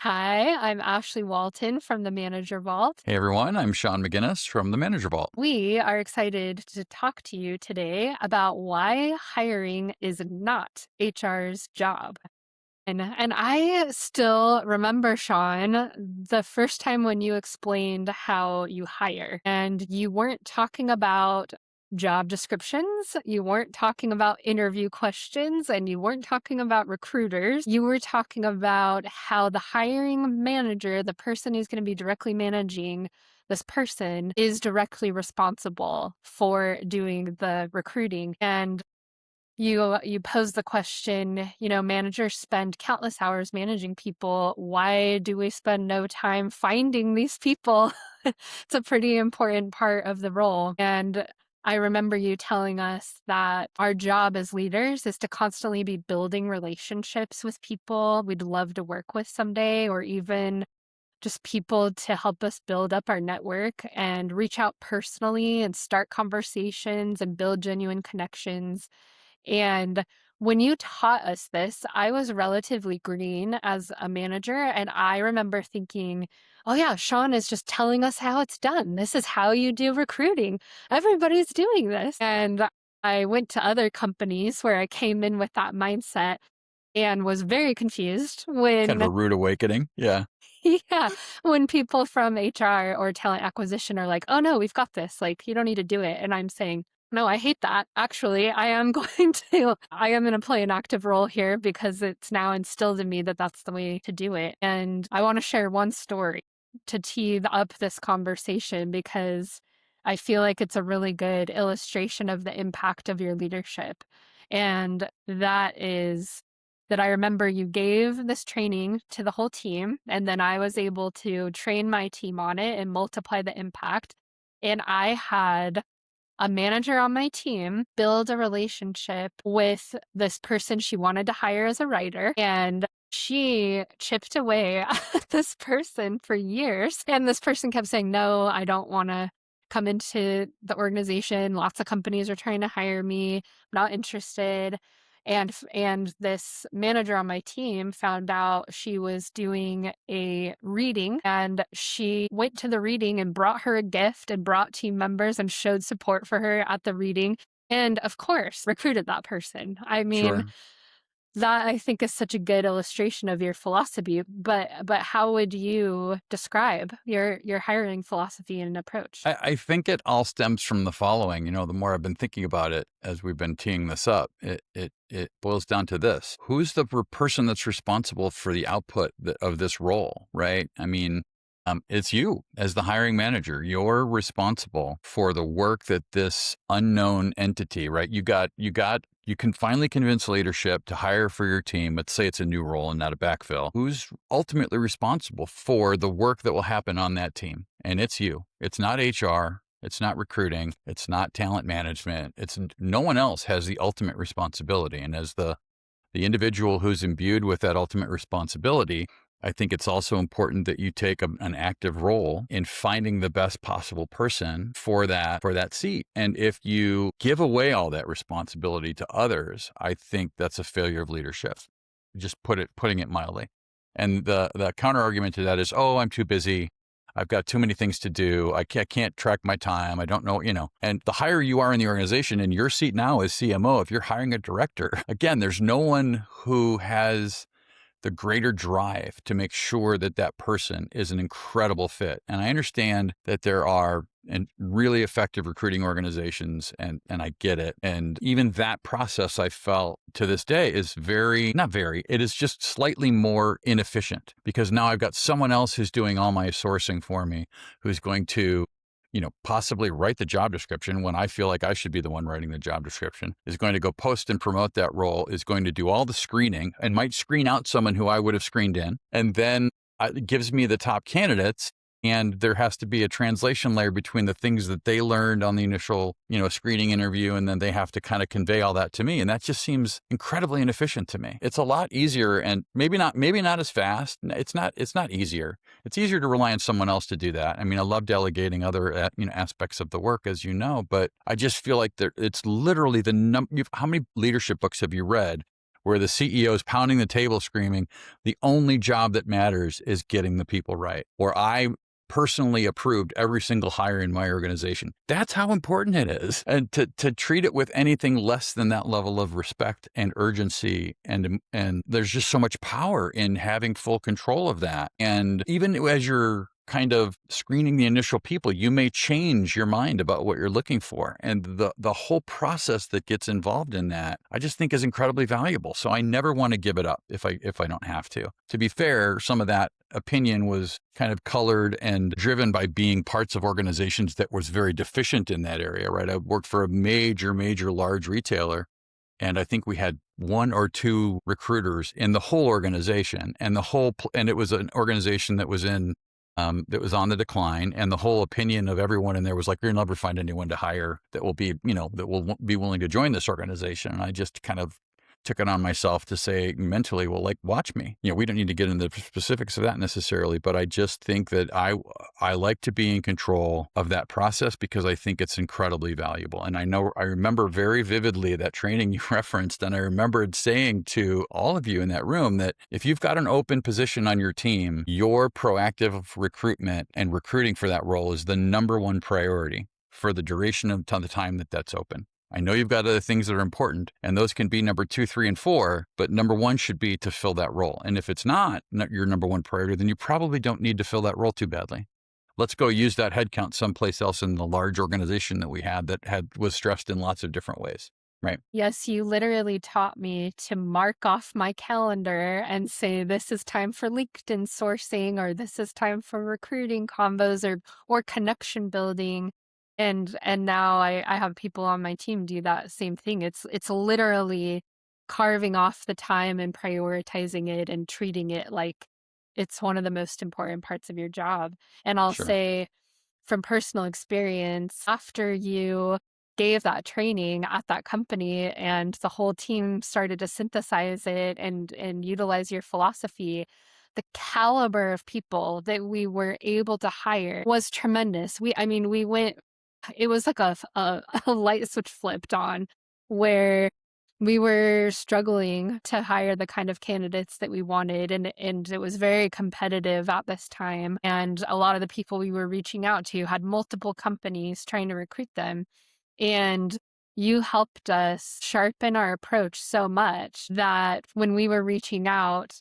Hi, I'm Ashley Walton from the Manager Vault. Hey everyone, I'm Sean McGinnis from the Manager Vault. We are excited to talk to you today about why hiring is not HR's job. And I still remember, Sean, the first time when you explained how you hire, and you weren't talking about job descriptions, you weren't talking about interview questions, and you weren't talking about recruiters. You were talking about how the hiring manager, the person who's going to be directly managing this person, is directly responsible for doing the recruiting. And you pose the question, managers spend countless hours managing people. Why do we spend no time finding these people? It's a pretty important part of the role. And I remember you telling us that our job as leaders is to constantly be building relationships with people we'd love to work with someday, or even just people to help us build up our network and reach out personally and start conversations and build genuine connections. And when you taught us this, I was relatively green as a manager. And I remember thinking, oh, yeah, Sean is just telling us how it's done. This is how you do recruiting. Everybody's doing this. And I went to other companies where I came in with that mindset and was very confused Kind of when, a rude awakening. Yeah, yeah, when people from HR or talent acquisition are like, oh, no, we've got this. Like, you don't need to do it. And I'm saying, no, I hate that. Actually, I am going to play an active role here because it's now instilled in me that that's the way to do it. And I want to share one story to tee up this conversation because I feel like it's a really good illustration of the impact of your leadership. And that is that I remember you gave this training to the whole team, and then I was able to train my team on it and multiply the impact. And I had a manager on my team build a relationship with this person she wanted to hire as a writer. And she chipped away at this person for years. And this person kept saying, no, I don't want to come into the organization. Lots of companies are trying to hire me. I'm not interested. And this manager on my team found out she was doing a reading, and she went to the reading and brought her a gift and brought team members and showed support for her at the reading. And of course, recruited that person. I mean, sure. that I think is such a good illustration of your philosophy, but how would you describe your hiring philosophy and approach? I think it all stems from the following. The more I've been thinking about it as we've been teeing this up, it boils down to this: who's the person that's responsible for the output of this role, right? I mean, it's you as the hiring manager. You're responsible for the work that this unknown entity, right? You can finally convince leadership to hire for your team. Let's say it's a new role and not a backfill. Who's ultimately responsible for the work that will happen on that team? And it's you. It's not HR. It's not recruiting. It's not talent management. It's no one else has the ultimate responsibility. And as the individual who's imbued with that ultimate responsibility, I think it's also important that you take an active role in finding the best possible person for that seat. And if you give away all that responsibility to others, I think that's a failure of leadership. Just putting it mildly. And the counter argument to that is, oh, I'm too busy. I've got too many things to do. I can't track my time. I don't know, and the higher you are in the organization, and your seat now is CMO, if you're hiring a director, again, there's no one who has the greater drive to make sure that that person is an incredible fit. And I understand that there are really effective recruiting organizations, and I get it. And even that process, I felt to this day, is it is just slightly more inefficient, because now I've got someone else who's doing all my sourcing for me, who's going to possibly write the job description when I feel like I should be the one writing the job description, is going to go post and promote that role, is going to do all the screening and might screen out someone who I would have screened in, and then it gives me the top candidates. And there has to be a translation layer between the things that they learned on the initial, screening interview, and then they have to kind of convey all that to me. And that just seems incredibly inefficient to me. It's a lot easier, and maybe not as fast. It's not easier. It's easier to rely on someone else to do that. I mean, I love delegating other, aspects of the work, as you know, but I just feel like it's literally how many leadership books have you read where the CEO is pounding the table screaming, the only job that matters is getting the people right. Or I personally approved every single hire in my organization. That's how important it is. And to treat it with anything less than that level of respect and urgency, and there's just so much power in having full control of that. And even as you're kind of screening the initial people, you may change your mind about what you're looking for. And the whole process that gets involved in that, I just think is incredibly valuable. So I never want to give it up if I don't have to. To be fair, some of that opinion was kind of colored and driven by being parts of organizations that was very deficient in that area, right? I worked for a major large retailer, and I think we had one or two recruiters in the whole organization, and and it was an organization that was that was on the decline, and the whole opinion of everyone in there was like, you'll never find anyone to hire that will be, that will be willing to join this organization. And I just kind of took it on myself to say mentally, well, like, watch me. We don't need to get into the specifics of that necessarily, but I just think that I like to be in control of that process because I think it's incredibly valuable. And I remember very vividly that training you referenced, and I remembered saying to all of you in that room that if you've got an open position on your team, your proactive recruitment and recruiting for that role is the number one priority for the duration of the time that that's open. I know you've got other things that are important, and those can be number 2, 3, and 4, but number 1 should be to fill that role. And if it's not your number 1 priority, then you probably don't need to fill that role too badly. Let's go use that headcount someplace else in the large organization that we had that was stressed in lots of different ways, right? Yes, you literally taught me to mark off my calendar and say, this is time for LinkedIn sourcing, or this is time for recruiting combos or connection building. And now I have people on my team do that same thing. It's literally carving off the time and prioritizing it and treating it like it's one of the most important parts of your job. And I'll Sure. say from personal experience, after you gave that training at that company and the whole team started to synthesize it and utilize your philosophy, the caliber of people that we were able to hire was tremendous. We went, it was like a light switch flipped on, where we were struggling to hire the kind of candidates that we wanted, and it was very competitive at this time, and a lot of the people we were reaching out to had multiple companies trying to recruit them. And you helped us sharpen our approach so much that when we were reaching out,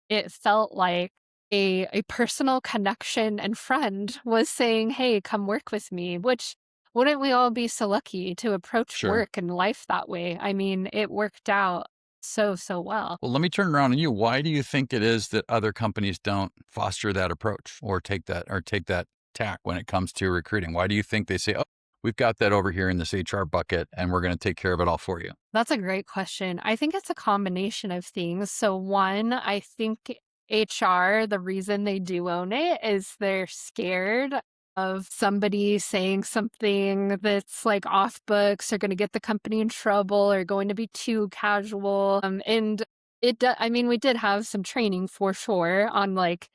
it felt like a personal connection and friend was saying, hey, come work with me, which wouldn't we all be so lucky to approach Sure. work and life that way? I mean, it worked out so well. Well, let me turn around on you. Why do you think it is that other companies don't foster that approach or take that tack when it comes to recruiting? Why do you think they say, "Oh, we've got that over here in this HR bucket and we're going to take care of it all for you"? That's a great question. I think it's a combination of things. So one, I think HR, the reason they do own it is they're scared of somebody saying something that's like off books or going to get the company in trouble or going to be too casual. And we did have some training for sure on like,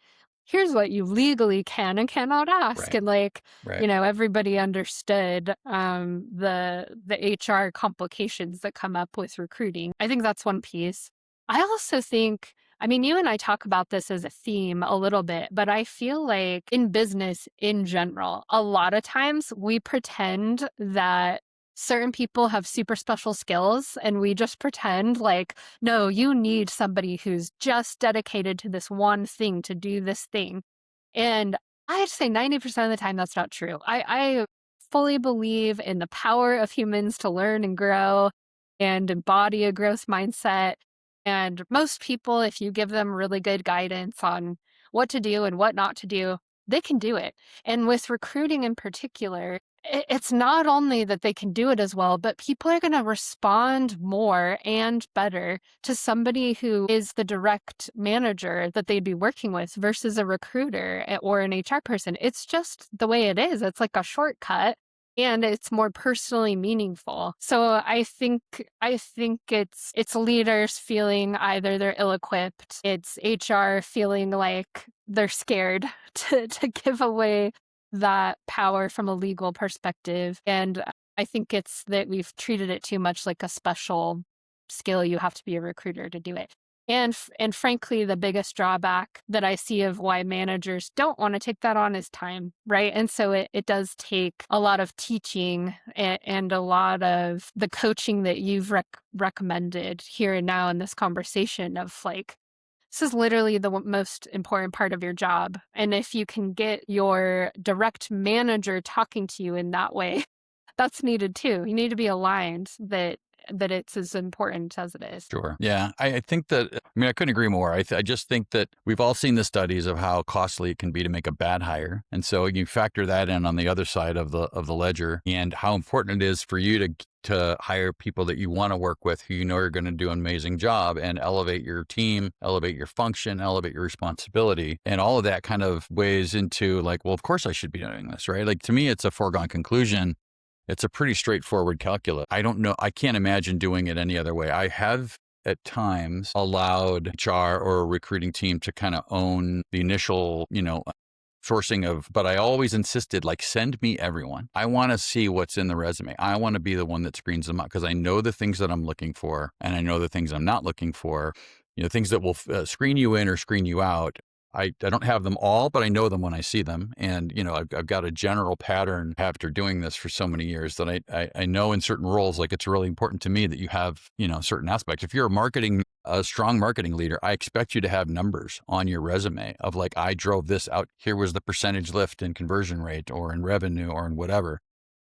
here's what you legally can and cannot ask. Right. And like, Right. everybody understood the HR complications that come up with recruiting. I think that's one piece. I also think, you and I talk about this as a theme a little bit, but I feel like in business in general, a lot of times we pretend that certain people have super special skills and we just pretend like, no, you need somebody who's just dedicated to this one thing to do this thing. And I'd say 90% of the time that's not true. I fully believe in the power of humans to learn and grow and embody a growth mindset. And most people, if you give them really good guidance on what to do and what not to do, they can do it. And with recruiting in particular, it's not only that they can do it as well, but people are going to respond more and better to somebody who is the direct manager that they'd be working with versus a recruiter or an HR person. It's just the way it is. It's like a shortcut and it's more personally meaningful. So I think it's leaders feeling either they're ill-equipped, it's HR feeling like they're scared to give away that power from a legal perspective. And I think it's that we've treated it too much like a special skill, you have to be a recruiter to do it. And frankly, the biggest drawback that I see of why managers don't wanna take that on is time, right? And so it does take a lot of teaching and a lot of the coaching that you've recommended here and now in this conversation of, like, this is literally the most important part of your job, and if you can get your direct manager talking to you in that way, that's needed too. You need to be aligned that it's as important as it is. Sure. Yeah. I think that, I mean, I couldn't agree more. I just think that we've all seen the studies of how costly it can be to make a bad hire. And so you factor that in on the other side of the ledger, and how important it is for you to hire people that you want to work with, who you know are going to do an amazing job and elevate your team, elevate your function, elevate your responsibility. And all of that kind of weighs into like, well, of course I should be doing this, right? Like, to me, it's a foregone conclusion. It's a pretty straightforward calculus. I don't know. I can't imagine doing it any other way. I have at times allowed HR or a recruiting team to kind of own the initial, sourcing of, but I always insisted, like, send me everyone. I want to see what's in the resume. I want to be the one that screens them out, because I know the things that I'm looking for and I know the things I'm not looking for, things that will screen you in or screen you out. I don't have them all, but I know them when I see them. And, I've got a general pattern after doing this for so many years that I know in certain roles, like, it's really important to me that you have, certain aspects. If you're a strong marketing leader, I expect you to have numbers on your resume of, like, I drove this out. Here was the percentage lift in conversion rate or in revenue or in whatever.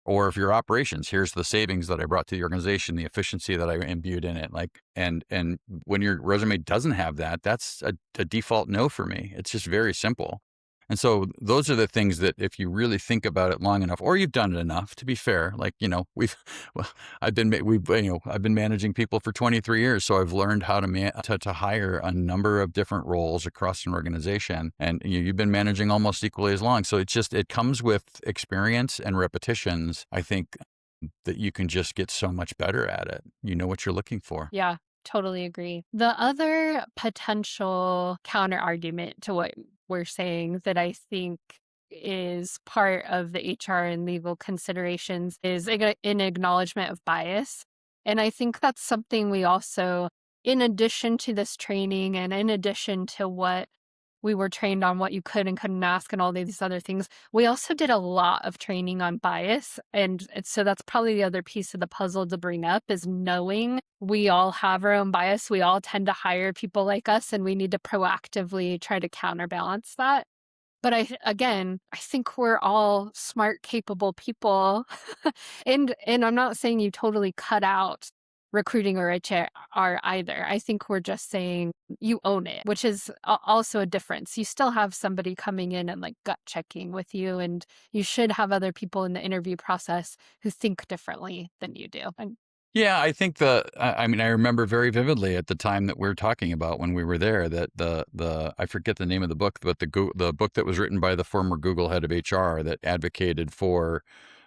Or if you're operations, here's the savings that I brought to the organization, the efficiency that I imbued in it. Like, and when your resume doesn't have that, that's a default no for me. It's just very simple. And so those are the things that, if you really think about it long enough, or you've done it enough, to be fair, like, well, I've been managing people for 23 years. So I've learned how to hire a number of different roles across an organization. And you've been managing almost equally as long. So it comes with experience and repetitions. I think that you can just get so much better at it. You know what you're looking for. Yeah, totally agree. The other potential counter argument to what we're saying that I think is part of the HR and legal considerations is an acknowledgement of bias. And I think that's something we also, in addition to this training and in addition to what we were trained on, what you could and couldn't ask and all these other things, we also did a lot of training on bias. And so that's probably the other piece of the puzzle to bring up, is knowing we all have our own bias. We all tend to hire people like us, and we need to proactively try to counterbalance that. But I think we're all smart, capable people. And I'm not saying you totally cut out recruiting or HR either. I think we're just saying you own it, which is also a difference. You still have somebody coming in and, like, gut checking with you, and you should have other people in the interview process who think differently than you do. And Yeah, I think I mean, I remember very vividly at the time that we're talking about when we were there, that I forget the name of the book, but the book that was written by the former Google head of HR that advocated for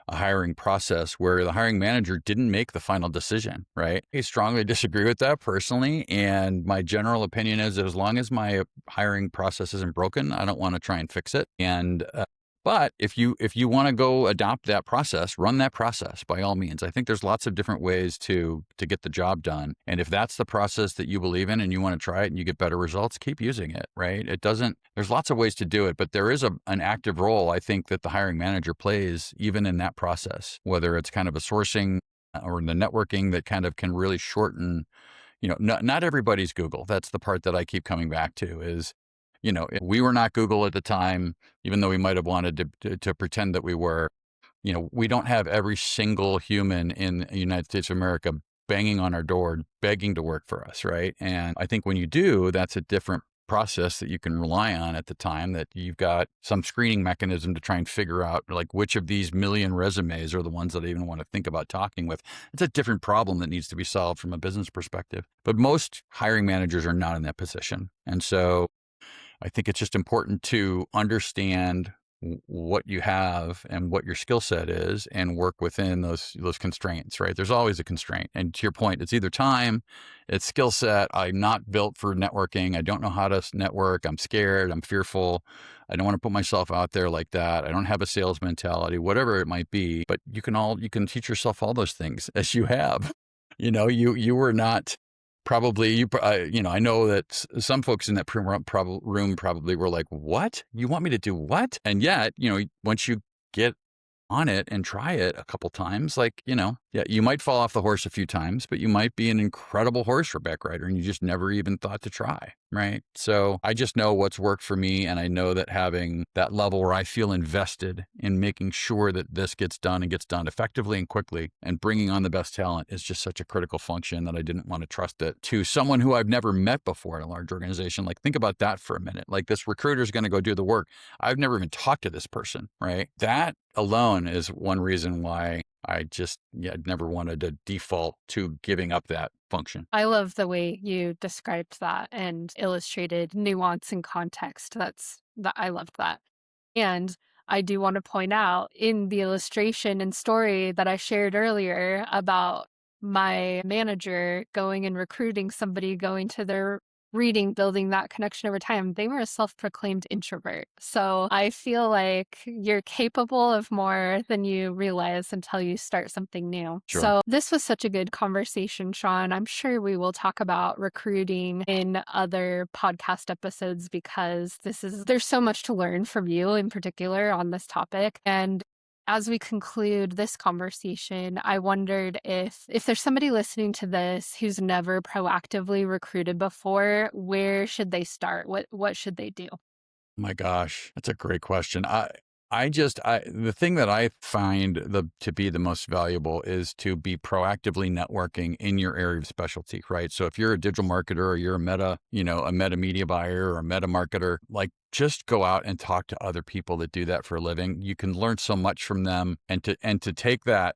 a hiring process where the hiring manager didn't make the final decision, right? I strongly disagree with that personally. And my general opinion is that as long as my hiring process isn't broken, I don't want to try and fix it. And but if you want to go adopt that process, run that process by all means. I think there's lots of different ways to get the job done. And if that's the process that you believe in and you want to try it and you get better results, keep using it, right? There's lots of ways to do it, but there is an active role, I think, that the hiring manager plays even in that process, whether it's kind of a sourcing or the networking that kind of can really shorten, not everybody's Google. That's the part that I keep coming back to is, we were not Google at the time, even though we might have wanted to pretend that we were. We don't have every single human in the United States of America banging on our door, begging to work for us, right? And I think when you do, that's a different process that you can rely on at the time, that you've got some screening mechanism to try and figure out, like, which of these million resumes are the ones that I even want to think about talking with. It's a different problem that needs to be solved from a business perspective. But most hiring managers are not in that position. And so I think it's just important to understand what you have and what your skill set is and work within those constraints, right? There's always a constraint. And to your point, it's either time, it's skill set. I'm not built for networking. I don't know how to network. I'm scared. I'm fearful. I don't want to put myself out there like that. I don't have a sales mentality, whatever it might be. But you can teach yourself all those things, as you have. You were not Probably I know that some folks in that room probably were like, "What? You want me to do what?" And yet, once you get on it and try it a couple times, like, yeah, you might fall off the horse a few times, but you might be an incredible horseback rider and you just never even thought to try. Right. So I just know what's worked for me. And I know that having that level where I feel invested in making sure that this gets done and gets done effectively and quickly and bringing on the best talent is just such a critical function that I didn't want to trust it to someone who I've never met before in a large organization. Like, think about that for a minute. Like, this recruiter is going to go do the work. I've never even talked to this person. Right. That alone is one reason why I just never wanted to default to giving up that function. I love the way you described that and illustrated nuance and context. I loved that. And I do want to point out in the illustration and story that I shared earlier about my manager going and recruiting somebody, going to their reading, building that connection over time, they were a self-proclaimed introvert. So I feel like you're capable of more than you realize until you start something new. Sure. So this was such a good conversation, Sean. I'm sure we will talk about recruiting in other podcast episodes because there's so much to learn from you in particular on this topic. And as we conclude this conversation, I wondered if there's somebody listening to this who's never proactively recruited before, where should they start? What should they do? My gosh, that's a great question. The thing that I find to be the most valuable is to be proactively networking in your area of specialty, right? So if you're a digital marketer or you're a meta media buyer or a meta marketer, like, just go out and talk to other people that do that for a living. You can learn so much from them, and to take that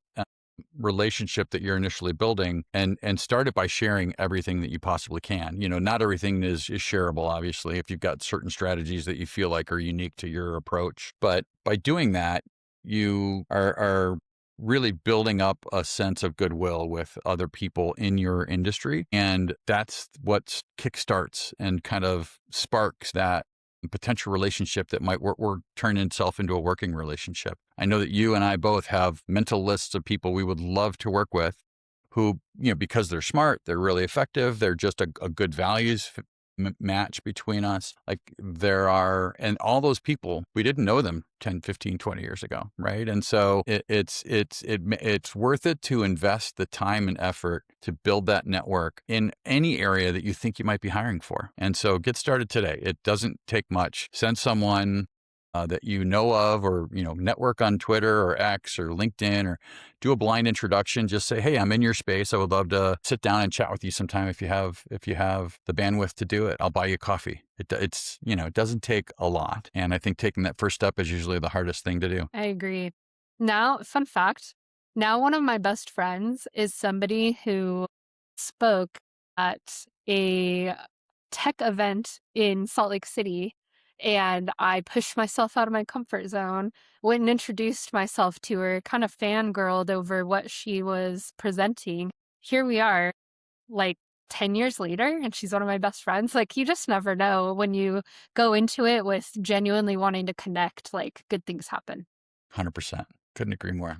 relationship that you're initially building and start it by sharing everything that you possibly can. Not everything is shareable, obviously, if you've got certain strategies that you feel like are unique to your approach. But by doing that, you are really building up a sense of goodwill with other people in your industry. And that's what kickstarts and kind of sparks that potential relationship that might work turn itself into a working relationship. I know that you and I both have mental lists of people we would love to work with who, because they're smart, they're really effective, they're just a good values match between us. Like, and all those people, we didn't know them 10, 15, 20 years ago. Right. And so it's worth it to invest the time and effort to build that network in any area that you think you might be hiring for. And so get started today. It doesn't take much. Send someone that you know of, or, network on Twitter or X or LinkedIn, or do a blind introduction. Just say, "Hey, I'm in your space. I would love to sit down and chat with you sometime if you have the bandwidth to do it. I'll buy you coffee." It doesn't take a lot. And I think taking that first step is usually the hardest thing to do. I agree. Now, fun fact, now one of my best friends is somebody who spoke at a tech event in Salt Lake City, and I pushed myself out of my comfort zone, went and introduced myself to her, kind of fangirled over what she was presenting. Here we are, like 10 years later, and she's one of my best friends. Like, you just never know when you go into it with genuinely wanting to connect, like, good things happen. 100%. Couldn't agree more.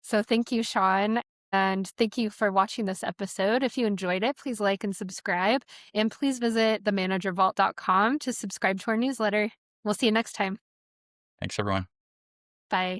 So thank you, Sean. And thank you for watching this episode. If you enjoyed it, please like and subscribe. And please visit themanagervault.com to subscribe to our newsletter. We'll see you next time. Thanks, everyone. Bye.